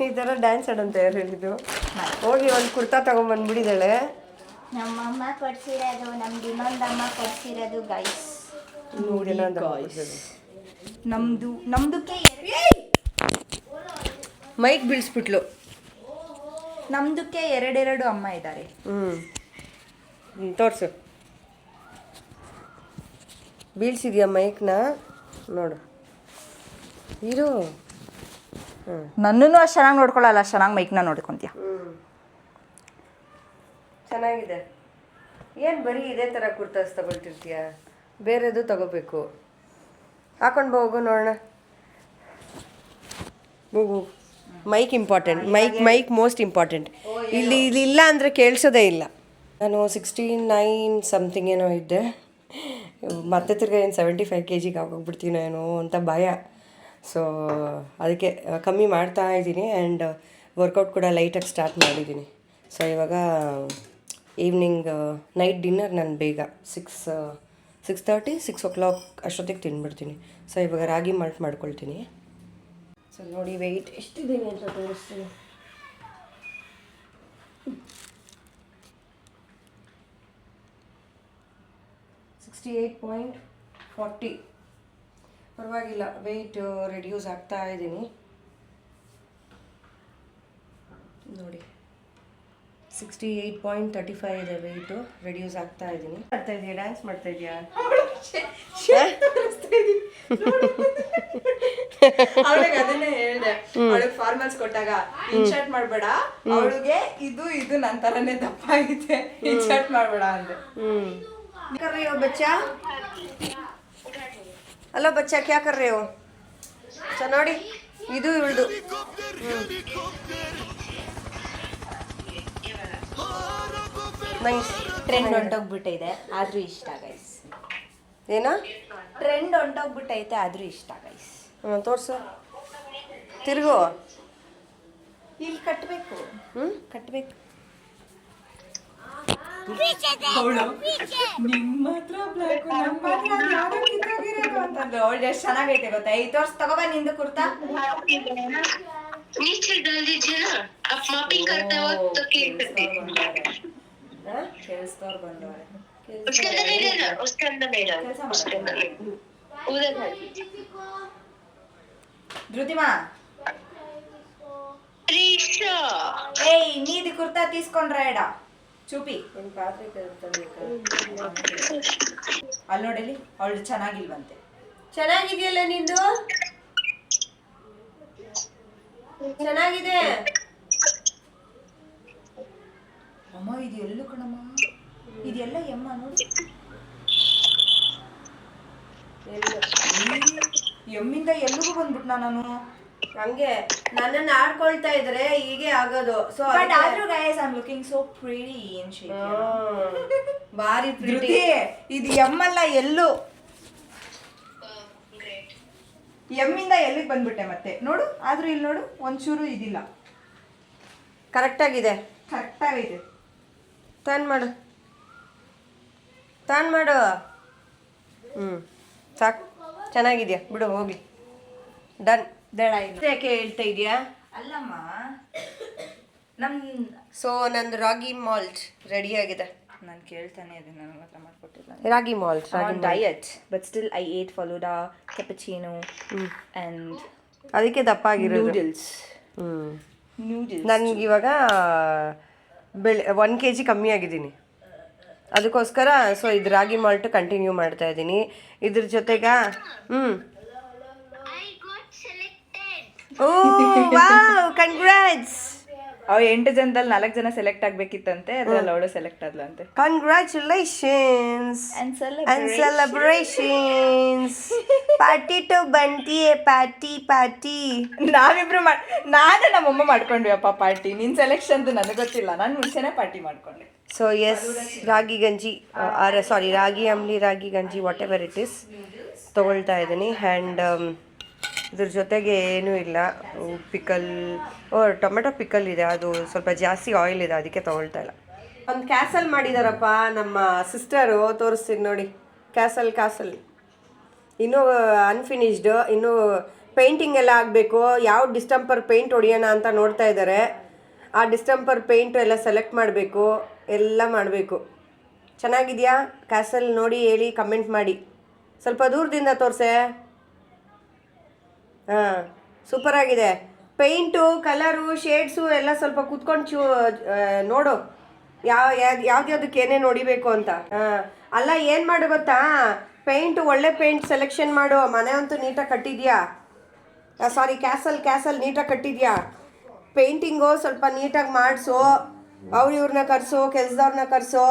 ಈ ಥರ ಡ್ಯಾನ್ಸ್ ಆಡಂತ ಯಾರು ಹೇಳಿದ್ದು? ಹೋಗಿ ಒಂದು ಕುರ್ತಾ ತಗೊಂಡ್ಬಂದ್ಬಿಟ್ಟಿದ್ದಾಳೆ. ನಮ್ಮಮ್ಮ ಕೊಡ್ಸಿರೋದು, ನಮ್ದು ಇನ್ನೊಂದಮ್ಮ ಕೊಡ್ಸಿರೋದು ಗೈಸ್. ನಮ್ದಕ್ಕೆ ಮೈಕ್ ಬೀಳಿಸ್ಬಿಟ್ಲು. ನಮ್ದಕ್ಕೆ ಎರಡೆರಡು ಅಮ್ಮ ಇದ್ದಾರೆ. ತೋರಿಸು, ಬೀಳ್ಸಿದ್ಯಾ ಮೈಕ್ನ? ನೋಡು ಇರು. ನನ್ನೂ ಅಷ್ಟು ಚೆನ್ನಾಗಿ ನೋಡ್ಕೊಳ್ಳಲ್ಲ, ಅಷ್ಟು ಚೆನ್ನಾಗಿ ಮೈಕ್ನ ನೋಡ್ಕೊತೀಯ. ಚೆನ್ನಾಗಿದೆ. ಏನು ಬರೀ ಇದೇ ಥರ ಕುರ್ತಾಸ್ ತಗೊಳ್ತಿರ್ತೀಯ? ಬೇರೆದು ತಗೋಬೇಕು. ಹಾಕೊಂಡು ಹೋಗು ನೋಡೋಣ. ಹೋಗು. Mic important. Mic most important. ಇಲ್ಲಿ ಇಲ್ಲ ಅಂದರೆ ಕೇಳಿಸೋದೇ ಇಲ್ಲ. ನಾನು 69 ಸಮಥಿಂಗ್ ಏನೋ ಇದ್ದೆ. ಮತ್ತೆ ತಿರ್ಗಿ ಏನು 75 kg ಆಗೋಗ್ಬಿಡ್ತೀನೋ ಏನೋ ಅಂತ ಭಯ. ಸೊ ಅದಕ್ಕೆ ಕಮ್ಮಿ ಮಾಡ್ತಾ ಇದ್ದೀನಿ. ಆ್ಯಂಡ್ ವರ್ಕೌಟ್ ಕೂಡ ಲೈಟಾಗಿ ಸ್ಟಾರ್ಟ್ ಮಾಡಿದ್ದೀನಿ. ಸೊ ಇವಾಗ ಈವ್ನಿಂಗ್ ನೈಟ್ ಡಿನ್ನರ್ ನಾನು ಬೇಗ 6:30 6 o'clock ಅಷ್ಟೊತ್ತಿಗೆ ತಿಂದ್ಬಿಡ್ತೀನಿ. ಸೊ ಇವಾಗ ರಾಗಿ ಮಾಲ್ಟ್ ಮಾಡ್ಕೊಳ್ತೀನಿ. ಸೊ ನೋಡಿ ವೆಯ್ಟ್ ಎಷ್ಟಿದ್ದೀನಿ ಅಂತ ತೋರಿಸ್ತೀನಿ. 68.40. ಪರವಾಗಿಲ್ಲ, ವೆಯ್ಟ್ ರೆಡ್ಯೂಸ್ ಆಗ್ತಾ ಇದ್ದೀನಿ ನೋಡಿ. 68.35 ಇದೆ ವೆಯ್ಟು. ರೆಡ್ಯೂಸ್ ಆಗ್ತಾ ಇದ್ದೀನಿ. ಮಾಡ್ತಾ ಇದೆಯಾ? ಡ್ಯಾನ್ಸ್ ಮಾಡ್ತಾ ಇದೆಯಾ? ಅವಳಿಗೆ ಅದನ್ನೇ ಹೇಳಿದೆ. ಅವಳಿಗೆ ಫಾರ್ಮಲ್ಸ್ ಕೊಟ್ಟಾಗ ಇನ್ಶರ್ಟ್ ಮಾಡಬೇಡ, ಅವಳಿಗೆ ಇದು ನನ್ನ ತರನೇ ದಪ್ಪ ಆಗಿದೆ, ಇನ್ಶರ್ಟ್ ಮಾಡಬೇಡ ಅಂದೆ. कर रहे हो बच्चा? हेलो बच्चा, क्या कर रहे हो? ಸೊ ನೋಡಿ, ಇದು ಇವಳ್ದು. ನೈಸ್. ಟ್ರೆಂಡ್ ಹೊಂಟೋಗ್ಬಿಟ್ಟೈತೆ ಆದ್ರೂ ಇಷ್ಟ ಗೈಸ್. ಏನೋ ಟ್ರೆಂಡ್ ಹೊಂಟೋಗ್ಬಿಟ್ಟೈತೆ ಆದ್ರೂ ಇಷ್ಟ ಗೈಸ್. ತೋರ್ಸು, ತಿರುಗು. ಇಲ್ಲಿ ಕಟ್ಟಬೇಕು. ಕಟ್ಟಬೇಕು. ನಿಮ್ಮ ಹತ್ರ ಬ್ಲ್ಯಾಕ್, ನಮ್ಮ ಹತ್ರ ಯಾವ್ದೋ ಕಿತ್ತೋಗಿರೋದು ಅಂತಂದ್ರೆ ಅವಳು ಎಷ್ಟು ಚೆನ್ನಾಗೈತೆ ಗೊತ್ತಾ? ಈ ತೋರ್ಸ್ ತಗೋಬಾ ನಿಂದು ಕುರ್ತಾ. नीचे डाल दीजिए ना, आप मापिंग करते हो तो क्लिक कर दीजिए. ಕೆಲಸದವ್ರು ಬಂದವ್ರೆ. उसके अंदर नहीं रहना, उसके अंदर नहीं रहना, उसके अंदर उधर डाल दीजिए. ಧೃತಿಮಾ, रीशा ಏಯ್ ನೀದಿ ಕುರ್ತಾ ತೀಸ್ಕೊಂಡ್ರ ಎಡ ಚೂಪಿ. ಒಂದು ಪಾತ್ರೆ ಅಲ್ಲಿ ನೋಡಲಿ, ಅವಳು ಚೆನ್ನಾಗಿಲ್ವಂತೆ. ಚೆನ್ನಾಗಿದೆಯಲ್ಲ ನಿಂದು? ಚೆನ್ನಾಗಿದೆ ಅಮ್ಮ. ಇದು ಎಲ್ಲೂ ಕಣಮ್ಮ, ಇದೆಲ್ಲ ಎಮ್ಮ ನೋಡಿ. ಎಮ್ಮಿಂದ ಎಲ್ಲಿಗೂ ಬಂದ್ಬಿಟ್ನಾ ನಾನು. ಹಂಗೆ ನನ್ನನ್ನು ಆಡ್ಕೊಳ್ತಾ ಇದ್ರೆ ಹೀಗೆ ಆಗೋದು. ಸೊ ಬಟ್ ಆದ್ರೂ guys I am looking so pretty in shape. ಬಾರಿ ಪ್ರಿಟಿ. ಇದು ಎಮ್ಮಲ್ಲ, ಎಲ್ಲೂ ಎಮ್ಮಿಂದ ಎಲ್ಲಿಗೆ ಬಂದ್ಬಿಟ್ಟೆ ಮತ್ತೆ ನೋಡು. ಆದ್ರೂ ಇಲ್ಲಿ ನೋಡು, ಒಂಚೂರು ಇದಿಲ್ಲ, ಕರೆಕ್ಟಾಗಿದೆ. ಕರೆಕ್ಟಾಗೈತೆ. ಟರ್ನ್ ಮಾಡು, ಟರ್ನ್ ಮಾಡು. ಸಾಕು, ಚೆನ್ನಾಗಿದೆಯಾ ಬಿಡು, ಹೋಗ್ಲಿ. ಡನ್. ಬೇಡ ಇಲ್ಲ. ಯಾಕೆ ಹೇಳ್ತಾ ಇದೆಯಾ? ಅಲ್ಲಮ್ಮ, ಸೊ ನಂದು ರಾಗಿ ಮಾಲ್ಟ್ ರೆಡಿ ಆಗಿದೆ. ನಾನು ಕೇಳ್ತಾನೆ ಇದನ್ನ, ನನ್ನ ಹತ್ರ ಮಾಡ್ಕೊಟ್ಟಿಲ್ಲ. Ragi malt, ragi diet, but still I ate falooda, cappuccino and ಅದಕ್ಕೆ ದಪ್ಪ ಆಗಿರೋದು. ನೂಡಲ್ಸ್. ನನಗೆ ಇವಾಗ 1 kg ಕಮ್ಮಿ ಆಗಿದ್ದೀನಿ. ಅದಕ್ಕೋಸ್ಕರ ಸೊ ಇದು ರಾಗಿ ಮಾಲ್ಟ್ ಕಂಟಿನ್ಯೂ ಮಾಡ್ತಾ ಇದ್ದೀನಿ. ಇದ್ರ ಜೊತೆಗ ಓ ವಾವ್, ಕಂಗ್ರಾಟ್ಸ್. ಅವ್ 8 ಜನದಲ್ಲಿ 4 ಜನ ಸೆಲೆಕ್ಟ್ ಆಗ್ಬೇಕಿತ್ತಂತೆ, ಅದ್ರಲ್ಲಿ ಅವಳು ಸೆಲೆಕ್ಟ್ ಆದ್ಲಂತೆ. Congratulations and celebrations. Party to ಬಂಟಿಯೇ, ಪಾರ್ಟಿ. ನಾವಿಬ್ರು ನಾನು ನಮ್ಮಮ್ಮ ಮಾಡ್ಕೊಂಡ್ವಿ ಅಪ್ಪ ಪಾರ್ಟಿ. ನಿನ್ ಸೆಲೆಕ್ಷನ್ ನನಗೆ ಗೊತ್ತಿಲ್ಲ, ನಾನು ಮುಂಚೆನೆ ಪಾರ್ಟಿ ಮಾಡ್ಕೊಂಡೆ. ಸೊ ಎಸ್, ರಾಗಿ ಗಂಜಿ, ರಾಗಿ ಅಂಬ್ಲಿ, ರಾಗಿ ಗಂಜಿ, ವಾಟ್ ಎವರ್ ಇಟ್ ಇಸ್ ತೊಗೊಳ್ತಾ ಇದ್ದೀನಿ. ಆ್ಯಂಡ್ ಇದ್ರ ಜೊತೆಗೆ ಏನೂ ಇಲ್ಲ, ಪಿಕಲ್, ಟೊಮೆಟೊ ಪಿಕಲ್ ಇದೆ, ಅದು ಸ್ವಲ್ಪ ಜಾಸ್ತಿ ಆಯಿಲ್ ಇದೆ, ಅದಕ್ಕೆ ತೊಗೊಳ್ತಾ ಇಲ್ಲ. ಒಂದು ಕ್ಯಾಸಲ್ ಮಾಡಿದಾರಪ್ಪ ನಮ್ಮ ಸಿಸ್ಟರು, ತೋರಿಸ್ತೀನಿ ನೋಡಿ. ಕ್ಯಾಸಲ್ ಇನ್ನೂ ಅನ್ಫಿನಿಶ್ಡ್, ಇನ್ನೂ ಪೇಂಟಿಂಗ್ ಎಲ್ಲ ಆಗಬೇಕು. ಯಾವ ಡಿಸ್ಟಂಪರ್ ಪೇಂಟ್ ಹೊಡಿಯೋಣ ಅಂತ ನೋಡ್ತಾ ಇದ್ದಾರೆ. ಆ ಡಿಸ್ಟಂಪರ್ ಪೇಂಟು ಎಲ್ಲ ಸೆಲೆಕ್ಟ್ ಮಾಡಬೇಕು, ಎಲ್ಲ ಮಾಡಬೇಕು. ಚೆನ್ನಾಗಿದೆಯಾ ಕ್ಯಾಸಲ್? ನೋಡಿ ಹೇಳಿ, ಕಮೆಂಟ್ ಮಾಡಿ. ಸ್ವಲ್ಪ ದೂರದಿಂದ ತೋರಿಸೆ. ಹಾಂ, ಸೂಪರಾಗಿದೆ. ಪೇಂಟು, ಕಲರು, ಶೇಡ್ಸು ಎಲ್ಲ ಸ್ವಲ್ಪ ಕೂತ್ಕೊಂಡು ನೋಡು ಯಾವ್ದ್ಯಾವ್ದಕ್ಕೆ ಏನೇನು ಹೊಡಿಬೇಕು ಅಂತ. ಹಾಂ, ಅಲ್ಲ ಏನು ಮಾಡು ಗೊತ್ತಾ, ಪೇಂಟು ಒಳ್ಳೆ ಪೇಂಟ್ ಸೆಲೆಕ್ಷನ್ ಮಾಡು. ಮನೆ ಅಂತೂ ನೀಟಾಗಿ ಕಟ್ಟಿದ್ಯಾ, ಸಾರಿ ಕ್ಯಾಸಲ್ ನೀಟಾಗಿ ಕಟ್ಟಿದ್ಯಾ. ಪೇಂಟಿಂಗು ಸ್ವಲ್ಪ ನೀಟಾಗಿ ಮಾಡಿಸು. ಇವ್ರನ್ನ ಕರೆಸು, ಕೆಲಸದವ್ರನ್ನ ಕರೆಸು,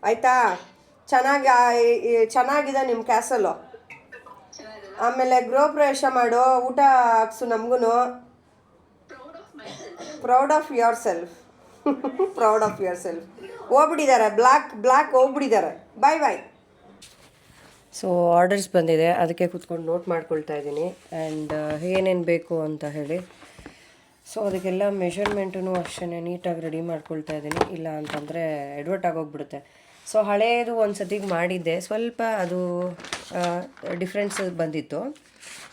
ಆಯಿತಾ? ಚೆನ್ನಾಗಿದೆ ನಿಮ್ಮ ಕ್ಯಾಸಲು. ಆಮೇಲೆ ಗೃಹ ಪ್ರವೇಶ ಮಾಡು, ಊಟ ಹಾಕ್ಸು ನಮಗೂ. Proud of yourself. Proud of yourself. ಹೋಗ್ಬಿಟ್ಟಿದ್ದಾರೆ, ಬ್ಲ್ಯಾಕ್ ಹೋಗ್ಬಿಟ್ಟಿದ್ದಾರೆ. ಬಾಯ್. ಸೊ ಆರ್ಡರ್ಸ್ ಬಂದಿದೆ, ಅದಕ್ಕೆ ಕೂತ್ಕೊಂಡು ನೋಟ್ ಮಾಡ್ಕೊಳ್ತಾ ಇದ್ದೀನಿ. ಆ್ಯಂಡ್ ಏನೇನು ಬೇಕು ಅಂತ ಹೇಳಿ. ಸೊ ಅದಕ್ಕೆಲ್ಲ ಮೆಷರ್ಮೆಂಟೂ ಅಷ್ಟೇ ನೀಟಾಗಿ ರೆಡಿ ಮಾಡ್ಕೊಳ್ತಾ ಇದ್ದೀನಿ. ಇಲ್ಲ ಅಂತಂದರೆ ಎಡ್ವರ್ಟ್ ಆಗೋಗ್ಬಿಡುತ್ತೆ. ಸೊ ಹಳೇದು ಒಂದು ಸತಿಗೆ ಮಾಡಿದ್ದೆ, ಸ್ವಲ್ಪ ಅದು ಡಿಫ್ರೆನ್ಸ್ ಬಂದಿತ್ತು.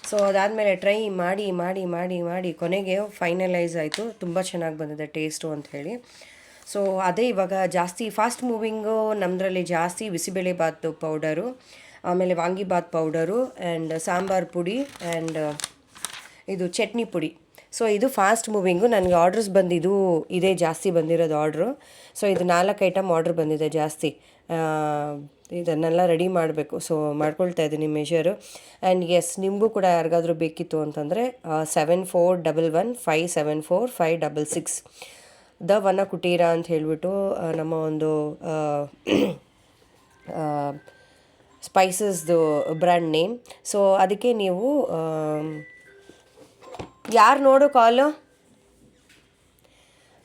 ಸೊ ಅದಾದಮೇಲೆ ಟ್ರೈ ಮಾಡಿ ಕೊನೆಗೆ ಫೈನಲೈಸ್ ಆಯಿತು. ತುಂಬ ಚೆನ್ನಾಗಿ ಬಂದಿದೆ ಟೇಸ್ಟು ಅಂಥೇಳಿ. ಸೊ ಅದೇ ಇವಾಗ ಜಾಸ್ತಿ ಫಾಸ್ಟ್ ಮೂವಿಂಗು ನಮ್ಮದ್ರಲ್ಲಿ ಜಾಸ್ತಿ ಬಿಸಿಬೇಳೆಬಾತು ಪೌಡರು, ಆಮೇಲೆ ವಾಂಗಿಬಾತ್ ಪೌಡರು, ಆ್ಯಂಡ್ ಸಾಂಬಾರು ಪುಡಿ, ಆ್ಯಂಡ್ ಇದು ಚಟ್ನಿ ಪುಡಿ. ಸೊ ಇದು ಫಾಸ್ಟ್ ಮೂವಿಂಗು. ನನಗೆ ಆರ್ಡ್ರಸ್ ಬಂದಿದ್ದು ಇದೇ ಜಾಸ್ತಿ ಬಂದಿರೋದು ಆರ್ಡ್ರು. ಸೊ ಇದು 4 ಐಟಮ್ ಆರ್ಡ್ರ್ ಬಂದಿದೆ ಜಾಸ್ತಿ. ಇದನ್ನೆಲ್ಲ ರೆಡಿ ಮಾಡಬೇಕು. ಸೊ ಮಾಡ್ಕೊಳ್ತಾ ಇದ್ದೀನಿ ಮೆಷರು. ಆ್ಯಂಡ್ ಎಸ್, ನಿಮಗೂ ಕೂಡ ಯಾರಿಗಾದ್ರೂ ಬೇಕಿತ್ತು ಅಂತಂದರೆ 7411574566 ದ ವನ ಕುಟೀರ ಅಂತ ಹೇಳಿಬಿಟ್ಟು ನಮ್ಮ ಒಂದು ಸ್ಪೈಸಸ್ದು ಬ್ರ್ಯಾಂಡ್ ನೇಮ್. ಸೊ ಅದಕ್ಕೆ ನೀವು ಯಾರು ನೋಡು ಕಾಲು.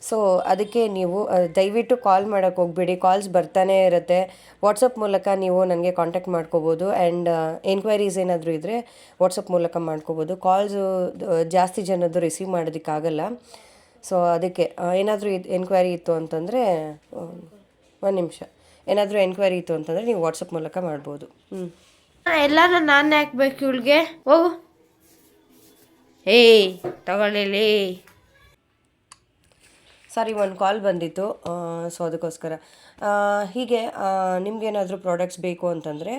ಸೊ ಅದಕ್ಕೆ ನೀವು ದಯವಿಟ್ಟು ಕಾಲ್ ಮಾಡೋಕ್ಕೆ ಹೋಗ್ಬೇಡಿ. ಕಾಲ್ಸ್ ಬರ್ತಾನೆ ಇರುತ್ತೆ. ವಾಟ್ಸಪ್ ಮೂಲಕ ನೀವು ನನಗೆ ಕಾಂಟ್ಯಾಕ್ಟ್ ಮಾಡ್ಕೋಬೋದು. ಆ್ಯಂಡ್ ಎನ್ಕ್ವೈರೀಸ್ ಏನಾದರೂ ಇದ್ದರೆ ವಾಟ್ಸಪ್ ಮೂಲಕ ಮಾಡ್ಕೋಬೋದು. ಕಾಲ್ಸು ಜಾಸ್ತಿ ಜನದ್ದು ರಿಸೀವ್ ಮಾಡೋದಕ್ಕಾಗಲ್ಲ. ಸೊ ಅದಕ್ಕೆ ಏನಾದರೂ ಎನ್ಕ್ವೈರಿ ಇತ್ತು ಅಂತಂದರೆ ಒಂದು ನಿಮಿಷ, ಏನಾದರೂ ಎನ್ಕ್ವೈರಿ ಇತ್ತು ಅಂತಂದರೆ ನೀವು ವಾಟ್ಸಪ್ ಮೂಲಕ ಮಾಡ್ಬೋದು. ಎಲ್ಲರೂ ನಾನು ಹಾಕ್ಬೇಕು ಇವಳಿಗೆ. ಹೋಗು, ಏಯ್ ತಗೊಳ್ಳಿ. ಸಾರಿ, ಒಂದು ಕಾಲ್ ಬಂದಿತ್ತು. ಸೊ ಅದಕ್ಕೋಸ್ಕರ ಹೀಗೆ ನಿಮ್ಗೇನಾದರೂ ಪ್ರಾಡಕ್ಟ್ಸ್ ಬೇಕು ಅಂತಂದರೆ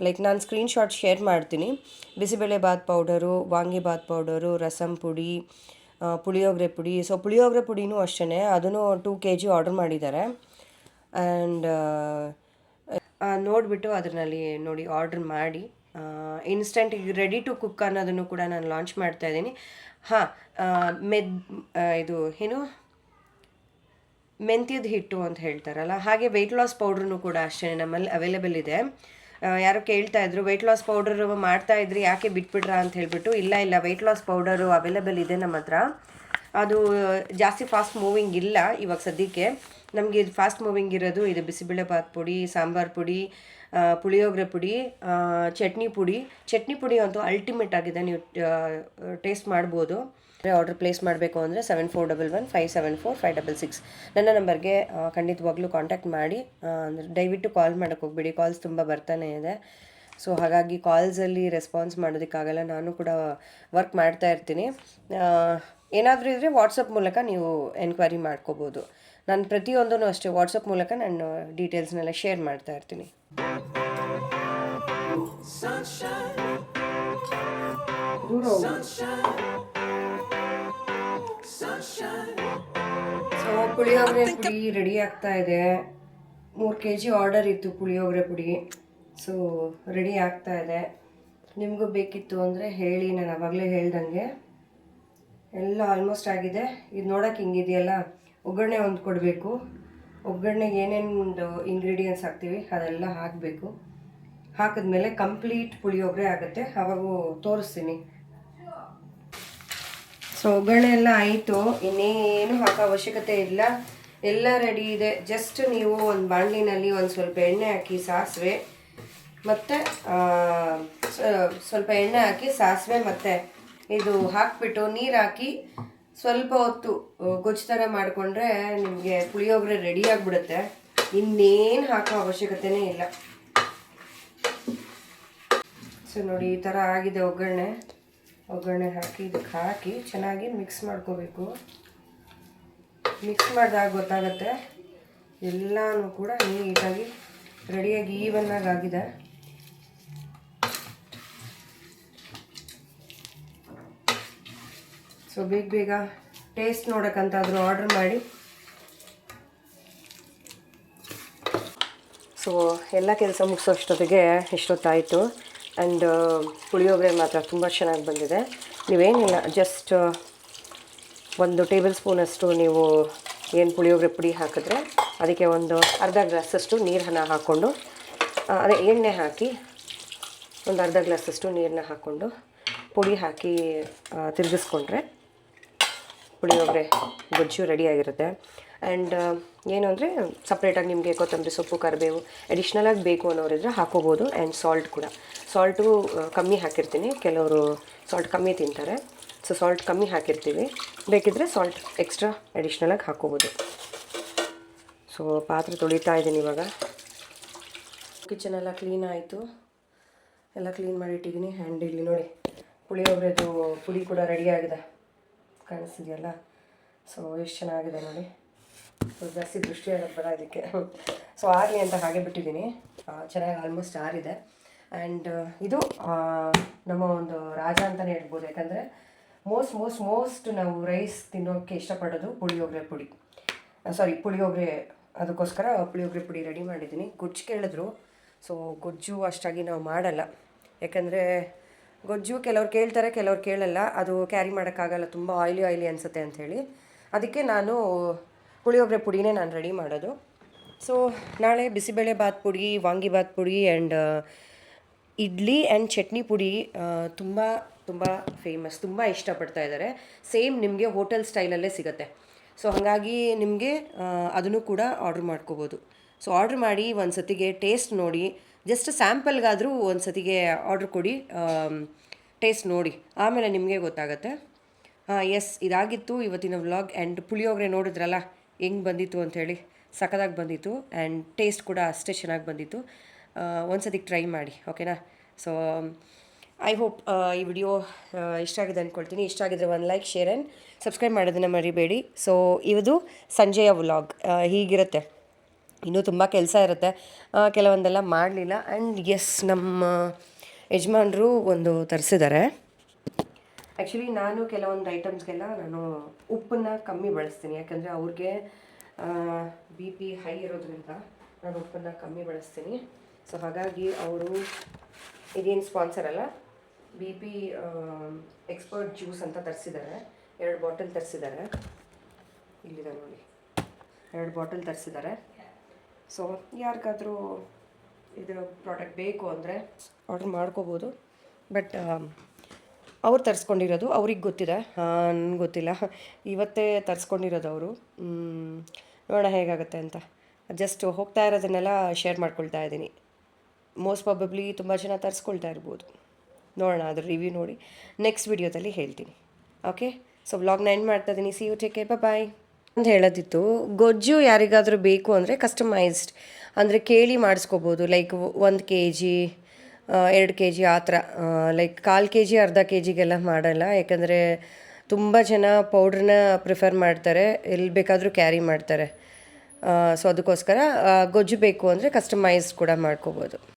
ಲೈಕ್ ನಾನು ಸ್ಕ್ರೀನ್ಶಾಟ್ ಶೇರ್ ಮಾಡ್ತೀನಿ. ಬಿಸಿಬೇಳೆಬಾತ್ ಪೌಡರು, ವಾಂಗಿಬಾತ್ ಪೌಡರು, ರಸಮ್ ಪುಡಿ, ಪುಳಿಯೋಗರೆ ಪುಡಿ. ಸೊ ಪುಳಿಯೋಗರೆ ಪುಡಿನೂ ಅಷ್ಟೇ, ಅದನ್ನು 2 kg ಆರ್ಡರ್ ಮಾಡಿದ್ದಾರೆ. ಆ್ಯಂಡ್ ನೋಡಿಬಿಟ್ಟು ಅದರಲ್ಲಿ ನೋಡಿ ಆರ್ಡ್ರ್ ಮಾಡಿ ಇನ್ಸ್ಟೆಂಟ್ ರೆಡಿ ಟು ಕುಕ್ ಅನ್ನೋದನ್ನು ಕೂಡ ನಾನು ಲಾಂಚ್ ಮಾಡ್ತಾಯಿದ್ದೀನಿ. ಹಾಂ, ಇದು ಏನು ಮೆಂತ್ಯದ ಹಿಟ್ಟು ಅಂತ ಹೇಳ್ತಾರಲ್ಲ, ಹಾಗೆ ವೆಯ್ಟ್ ಲಾಸ್ ಪೌಡ್ರೂ ಕೂಡ ಅಷ್ಟೇ ನಮ್ಮಲ್ಲಿ ಅವೈಲೇಬಲ್ ಇದೆ. ಯಾರೋ ಕೇಳ್ತಾಯಿದ್ರು ವೆಯ್ಟ್ ಲಾಸ್ ಪೌಡರು ಮಾಡ್ತಾಯಿದ್ರಿ ಯಾಕೆ ಬಿಟ್ಬಿಟ್ರಾ ಅಂತ ಹೇಳಿಬಿಟ್ಟು. ಇಲ್ಲ, ವೆಯ್ಟ್ ಲಾಸ್ ಪೌಡರು ಅವೈಲೇಬಲ್ ಇದೆ ನಮ್ಮ ಹತ್ರ. ಅದು ಜಾಸ್ತಿ ಫಾಸ್ಟ್ ಮೂವಿಂಗ್ ಇಲ್ಲ ಇವಾಗ ಸದ್ಯಕ್ಕೆ. ನಮಗೆ ಇದು ಫಾಸ್ಟ್ ಮೂವಿಂಗ್ ಇರೋದು ಇದು ಬಿಸಿಬೇಳೆಬಾತ್ ಪುಡಿ, ಸಾಂಬಾರು ಪುಡಿ, ಪುಳಿಯೋಗರೆ ಪುಡಿ, ಚಟ್ನಿ ಪುಡಿ ಅಂತೂ ಅಲ್ಟಿಮೇಟ್ ಆಗಿದೆ. ನೀವು ಟೇಸ್ಟ್ ಮಾಡ್ಬೋದು. ಆರ್ಡರ್ ಪ್ಲೇಸ್ ಮಾಡಬೇಕು ಅಂದರೆ 7411574566 ನನ್ನ ನಂಬರ್ಗೆ ಖಂಡಿತವಾಗ್ಲೂ ಕಾಂಟ್ಯಾಕ್ಟ್ ಮಾಡಿ. ದಯವಿಟ್ಟು ಕಾಲ್ ಮಾಡೋಕ್ಕೆ ಹೋಗ್ಬೇಡಿ, ಕಾಲ್ಸ್ ತುಂಬ ಬರ್ತಾನೆ ಇದೆ. ಸೊ ಹಾಗಾಗಿ ಕಾಲ್ಸಲ್ಲಿ ರೆಸ್ಪಾನ್ಸ್ ಮಾಡೋದಕ್ಕಾಗಲ್ಲ. ನಾನು ಕೂಡ ವರ್ಕ್ ಮಾಡ್ತಾ ಇರ್ತೀನಿ. ಏನಾದರೂ ಇದ್ದರೆ ವಾಟ್ಸಪ್ ಮೂಲಕ ನೀವು ಎನ್ಕ್ವೈರಿ ಮಾಡ್ಕೋಬೋದು. ನಾನು ಪ್ರತಿಯೊಂದೂ ಅಷ್ಟೇ ವಾಟ್ಸಪ್ ಮೂಲಕ ನಾನು ಡೀಟೇಲ್ಸ್ನೆಲ್ಲ ಶೇರ್ ಮಾಡ್ತಾ ಇರ್ತೀನಿ. ಸೊ ಪುಳಿಯೋಗರೆ ಪುಡಿ ರೆಡಿ ಆಗ್ತಾ ಇದೆ. 3 kg ಆರ್ಡರ್ ಇತ್ತು ಪುಳಿಯೋಗರೆ ಪುಡಿ. ಸೊ ರೆಡಿ ಆಗ್ತಾ ಇದೆ. ನಿಮಗೂ ಬೇಕಿತ್ತು ಅಂದರೆ ಹೇಳಿ, ನಾನು ಆವಾಗಲೇ ಹೇಳ್ದಂಗೆ ಎಲ್ಲ ಆಲ್ಮೋಸ್ಟ್ ಆಗಿದೆ. ಇದು ನೋಡೋಕೆ ಹಿಂಗಿದೆಯಲ್ಲ, ಒಗ್ಗರಣೆ ಒಂದು ಕೊಡಬೇಕು. ಒಗ್ಗರಣೆಗೆ ಏನೇನು ಇಂಗ್ರೀಡಿಯೆಂಟ್ಸ್ ಹಾಕ್ತೀವಿ ಅದೆಲ್ಲ ಹಾಕಬೇಕು. ಹಾಕಿದ್ಮೇಲೆ ಕಂಪ್ಲೀಟ್ ಪುಳಿಯೋಗರೆ ಆಗುತ್ತೆ. ಆವಾಗೂ ತೋರಿಸ್ತೀನಿ. ಸೊ ಒಗ್ಗರಣೆ ಎಲ್ಲ ಆಯಿತು, ಇನ್ನೇನು ಹಾಕೋ ಅವಶ್ಯಕತೆ ಇಲ್ಲ, ಎಲ್ಲ ರೆಡಿ ಇದೆ. ಜಸ್ಟ್ ನೀವು ಒಂದು ಬಾಣಲಿನಲ್ಲಿ ಒಂದು ಸ್ವಲ್ಪ ಎಣ್ಣೆ ಹಾಕಿ, ಸಾಸಿವೆ ಮತ್ತು ಸ್ವಲ್ಪ ಎಣ್ಣೆ ಹಾಕಿ ಸಾಸಿವೆ ಮತ್ತು ಇದು ಹಾಕಿಬಿಟ್ಟು ನೀರು ಹಾಕಿ ಸ್ವಲ್ಪ ಹೊತ್ತು ಗೊಜ್ಜು ಥರ ಮಾಡಿಕೊಂಡ್ರೆ ನಿಮಗೆ ಪುಳಿಯೋಗರೆ ರೆಡಿ ಆಗಿಬಿಡುತ್ತೆ. ಇನ್ನೇನು ಹಾಕೋ ಅವಶ್ಯಕತೆನೇ ಇಲ್ಲ. ಸೊ ನೋಡಿ, ಈ ಥರ ಆಗಿದೆ ಒಗ್ಗರಣೆ. ಒಗ್ಗರಣೆ ಹಾಕಿ ಇದಕ್ಕೆ ಹಾಕಿ ಚೆನ್ನಾಗಿ ಮಿಕ್ಸ್ ಮಾಡ್ಕೋಬೇಕು. ಮಿಕ್ಸ್ ಮಾಡಿದಾಗ ಗೊತ್ತಾಗುತ್ತೆ ಎಲ್ಲನೂ ಕೂಡ ನೀಟಾಗಿ ರೆಡಿಯಾಗಿ ಈವನ್ನಾಗಿ ಆಗಿದೆ. ಸೊ ಬೇಗ ಟೇಸ್ಟ್ ನೋಡೋಕ್ಕಂತಾದರೂ ಆರ್ಡ್ರ್ ಮಾಡಿ. ಸೊ ಎಲ್ಲ ಕೆಲಸ ಮುಗಿಸೋಷ್ಟೊತ್ತಿಗೆ ಇಷ್ಟೊತ್ತಾಯಿತು. ಆ್ಯಂಡ್ ಪುಳಿಯೋಗರೆ ಮಾತ್ರ ತುಂಬ ಚೆನ್ನಾಗಿ ಬಂದಿದೆ. ನೀವೇನಿಲ್ಲ, ಜಸ್ಟ್ 1 ಟೇಬಲ್ ಸ್ಪೂನಷ್ಟು ನೀವು ಏನು ಪುಳಿಯೋಗರೆ ಪುಡಿ ಹಾಕಿದ್ರೆ ಅದಕ್ಕೆ ಒಂದು ಅರ್ಧ ಗ್ಲಾಸಷ್ಟು ನೀರನ್ನು ಹಾಕ್ಕೊಂಡು ಅದೇ ಎಣ್ಣೆ ಹಾಕಿ ಒಂದು ಅರ್ಧ ಗ್ಲಾಸಷ್ಟು ನೀರನ್ನ ಹಾಕ್ಕೊಂಡು ಪುಡಿ ಹಾಕಿ ತಿರುಗಿಸ್ಕೊಂಡ್ರೆ ಪುಳಿಯೋಗರೆ ಗೊಜ್ಜು ರೆಡಿಯಾಗಿರುತ್ತೆ. ಆ್ಯಂಡ್ ಏನು ಅಂದರೆ ಸಪ್ರೇಟಾಗಿ ನಿಮಗೆ ಕೊತ್ತಂಬರಿ ಸೊಪ್ಪು, ಕರಿಬೇವು ಅಡಿಷ್ನಲಾಗಿ ಬೇಕು ಅನ್ನೋರಿದ್ರೆ ಹಾಕೋಬೋದು. ಆ್ಯಂಡ್ ಸಾಲ್ಟು ಕಮ್ಮಿ ಹಾಕಿರ್ತೀನಿ. ಕೆಲವರು ಸಾಲ್ಟ್ ಕಮ್ಮಿ ತಿಂತಾರೆ, ಸೊ ಸಾಲ್ಟ್ ಕಮ್ಮಿ ಹಾಕಿರ್ತೀವಿ. ಬೇಕಿದ್ದರೆ ಸಾಲ್ಟ್ ಎಕ್ಸ್ಟ್ರಾ ಅಡಿಷ್ನಲಾಗಿ ಹಾಕೋಬೋದು. ಸೊ ಪಾತ್ರೆ ತೊಳಿತಾ ಇದ್ದೀನಿ ಇವಾಗ. ಕಿಚನೆಲ್ಲ ಕ್ಲೀನ್ ಆಯಿತು, ಎಲ್ಲ ಕ್ಲೀನ್ ಮಾಡಿ ಇಟ್ಟಿದ್ದೀನಿ. ಆ್ಯಂಡ್ ಇಲ್ಲಿ ನೋಡಿ ಪುಳಿಯೋಗರೆದು ಪುಡಿ ಕೂಡ ರೆಡಿಯಾಗಿದೆ, ಕಾಣಿಸ್ತಿದೆಯಲ್ಲ. ಸೊ ಎಷ್ಟು ಚೆನ್ನಾಗಿದೆ ನೋಡಿ. ಸೊ ಜಾಸ್ತಿ ದೃಷ್ಟಿ ಆಗೋದು ಬೇಡ ಇದಕ್ಕೆ. ಸೊ ಆಗಲಿ ಅಂತ ಹಾಗೆ ಬಿಟ್ಟಿದ್ದೀನಿ. ಚೆನ್ನಾಗಿ ಆಲ್ಮೋಸ್ಟ್ ಆರಿದೆ. ಆ್ಯಂಡ್ ಇದು ನಮ್ಮ ಒಂದು ರಾಜ ಅಂತಲೇ ಹೇಳ್ಬೋದು. ಯಾಕಂದರೆ ಮೋಸ್ಟ್ ನಾವು ರೈಸ್ ತಿನ್ನೋಕ್ಕೆ ಇಷ್ಟಪಡೋದು ಪುಳಿಯೋಗರೆ ಪುಡಿ. ಪುಳಿಯೋಗರೆ. ಅದಕ್ಕೋಸ್ಕರ ಪುಳಿಯೋಗರೆ ಪುಡಿ ರೆಡಿ ಮಾಡಿದ್ದೀನಿ. ಗೊಜ್ಜು ಕೇಳಿದ್ರು. ಸೊ ಗೊಜ್ಜು ಅಷ್ಟಾಗಿ ನಾವು ಮಾಡಲ್ಲ, ಯಾಕಂದರೆ ಗೊಜ್ಜು ಕೆಲವ್ರು ಕೇಳ್ತಾರೆ, ಕೆಲವ್ರು ಕೇಳಲ್ಲ. ಅದು ಕ್ಯಾರಿ ಮಾಡೋಕ್ಕಾಗಲ್ಲ, ತುಂಬ ಆಯ್ಲಿ ಅನಿಸುತ್ತೆ ಅಂಥೇಳಿ. ಅದಕ್ಕೆ ನಾನು ಪುಳಿಯೋಗರೆ ಪುಡಿನೇ ನಾನು ರೆಡಿ ಮಾಡೋದು. ಸೊ ನಾಳೆ ಬಿಸಿಬೇಳೆ ಬಾತ್ ಪುಡಿ, ವಾಂಗಿಬಾತ್ ಪುಡಿ ಆ್ಯಂಡ್ ಇಡ್ಲಿ ಆ್ಯಂಡ್ ಚಟ್ನಿ ಪುಡಿ ತುಂಬ ತುಂಬ ಫೇಮಸ್, ತುಂಬ ಇಷ್ಟಪಡ್ತಾ ಇದ್ದಾರೆ. ಸೇಮ್ ನಿಮಗೆ ಹೋಟೆಲ್ ಸ್ಟೈಲಲ್ಲೇ ಸಿಗುತ್ತೆ. ಸೊ ಹಾಗಾಗಿ ನಿಮಗೆ ಅದನ್ನು ಕೂಡ ಆರ್ಡ್ರ್ ಮಾಡ್ಕೋಬೋದು. ಸೊ ಆರ್ಡ್ರ್ ಮಾಡಿ ಒಂದು ಸತಿಗೆ ಟೇಸ್ಟ್ ನೋಡಿ, ಜಸ್ಟ್ ಸ್ಯಾಂಪಲ್ಗಾದರೂ ಒಂದು ಸತಿಗೆ ಆರ್ಡ್ರ್ ಕೊಡಿ, ಟೇಸ್ಟ್ ನೋಡಿ, ಆಮೇಲೆ ನಿಮಗೆ ಗೊತ್ತಾಗುತ್ತೆ. ಎಸ್, ಇದಾಗಿತ್ತು ಇವತ್ತಿನ ವ್ಲಾಗ್. ಆ್ಯಂಡ್ ಪುಳಿಯೋಗರೆ ನೋಡಿದ್ರಲ್ಲ ಹೆಂಗೆ ಬಂದಿತ್ತು ಅಂಥೇಳಿ, ಸಖತ್ತಾಗಿ ಬಂದಿತ್ತು. ಆ್ಯಂಡ್ ಟೇಸ್ಟ್ ಕೂಡ ಅಷ್ಟೇ ಚೆನ್ನಾಗಿ ಬಂದಿತ್ತು. ಒಂದು ಸತಿಗೆ ಟ್ರೈ ಮಾಡಿ, ಓಕೆನಾ? ಸೊ ಐ ಹೋಪ್ ಈ ವಿಡಿಯೋ ಇಷ್ಟ ಆಗಿದೆ ಅಂದ್ಕೊಳ್ತೀನಿ. ಇಷ್ಟ ಆಗಿದ್ರೆ ಒಂದು ಲೈಕ್, ಶೇರ್ ಆ್ಯಂಡ್ ಸಬ್ಸ್ಕ್ರೈಬ್ ಮಾಡೋದನ್ನು ಮರಿಬೇಡಿ. ಸೊ ಇದು ಸಂಜೆಯ ವ್ಲಾಗ್ ಹೀಗಿರುತ್ತೆ. ಇನ್ನೂ ತುಂಬ ಕೆಲಸ ಇರುತ್ತೆ, ಕೆಲವೊಂದೆಲ್ಲ ಮಾಡಲಿಲ್ಲ. ಆ್ಯಂಡ್ ಎಸ್, ನಮ್ಮ ಯಜಮಾನರು ಒಂದು ತರಿಸಿದ್ದಾರೆ. ಆ್ಯಕ್ಚುಲಿ ನಾನು ಕೆಲವೊಂದು ಐಟಮ್ಸ್ಗೆಲ್ಲ ನಾನು ಉಪ್ಪನ್ನು ಕಮ್ಮಿ ಬಳಸ್ತೀನಿ, ಯಾಕಂದರೆ ಅವ್ರಿಗೆ BP ಹೈ ಇರೋದ್ರಿಂದ ನಾನು ಉಪ್ಪನ್ನು ಕಮ್ಮಿ ಬಳಸ್ತೀನಿ. ಸೊ ಹಾಗಾಗಿ ಅವರು ಇದೇನು ಸ್ಪಾನ್ಸರ್ ಅಲ್ಲ, BP ಎಕ್ಸ್ಪರ್ಟ್ ಜ್ಯೂಸ್ ಅಂತ ತರಿಸಿದ್ದಾರೆ. 2 ಬಾಟಲ್ ತರಿಸಿದ್ದಾರೆ. ಇಲ್ಲಿದೆ ನೋಡಿ, 2 ಬಾಟಲ್ ತರಿಸಿದ್ದಾರೆ. ಸೊ ಯಾರಿಗಾದರೂ ಇದರ ಪ್ರಾಡಕ್ಟ್ ಬೇಕು ಅಂದರೆ ಆರ್ಡ್ರ್ ಮಾಡ್ಕೋಬೋದು. ಬಟ್ ಅವ್ರು ತರಿಸ್ಕೊಂಡಿರೋದು ಅವ್ರಿಗೆ ಗೊತ್ತಿದೆ, ನನಗೆ ಗೊತ್ತಿಲ್ಲ. ಇವತ್ತೇ ತರಿಸ್ಕೊಂಡಿರೋದು ಅವರು. ನೋಡೋಣ ಹೇಗಾಗುತ್ತೆ ಅಂತ. ಜಸ್ಟ್ ಹೋಗ್ತಾ ಇರೋದನ್ನೆಲ್ಲ ಶೇರ್ ಮಾಡ್ಕೊಳ್ತಾ ಇದ್ದೀನಿ. ಮೋಸ್ಟ್ ಪ್ರಾಬಬ್ಲಿ ತುಂಬ ಜನ ತರಿಸ್ಕೊಳ್ತಾ ಇರ್ಬೋದು. ನೋಡೋಣ, ಅದ್ರ ರಿವ್ಯೂ ನೋಡಿ ನೆಕ್ಸ್ಟ್ ವಿಡಿಯೋದಲ್ಲಿ ಹೇಳ್ತೀನಿ. ಓಕೆ, ಸೊ ವ್ಲಾಗ್ನ ಎಂಡ್ ಮಾಡ್ತಾ ಇದ್ದೀನಿ. ಸಿ ಯು, ಟೇಕ್ ಕೇರ್, ಬಾಯ್ ಅಂತ ಹೇಳೋದಿತ್ತು. ಗೊಜ್ಜು ಯಾರಿಗಾದರೂ ಬೇಕು ಅಂದರೆ ಕಸ್ಟಮೈಸ್ಡ್ ಅಂದರೆ ಕೇಳಿ ಮಾಡಿಸ್ಕೋಬೋದು. ಲೈಕ್ 1 kg 2 kg ಆ ಥರ. ಲೈಕ್ 1/4 kg ಅರ್ಧ kgಗೆಲ್ಲ ಮಾಡಲ್ಲ, ಯಾಕಂದರೆ ತುಂಬ ಜನ ಪೌಡ್ರನ್ನ ಪ್ರಿಫರ್ ಮಾಡ್ತಾರೆ, ಎಲ್ಲಿ ಬೇಕಾದರೂ ಕ್ಯಾರಿ ಮಾಡ್ತಾರೆ. ಸೊ ಅದಕ್ಕೋಸ್ಕರ ಗೊಜ್ಜು ಬೇಕು ಅಂದರೆ ಕಸ್ಟಮೈಸ್ಡ್ ಕೂಡ ಮಾಡ್ಕೋಬೋದು.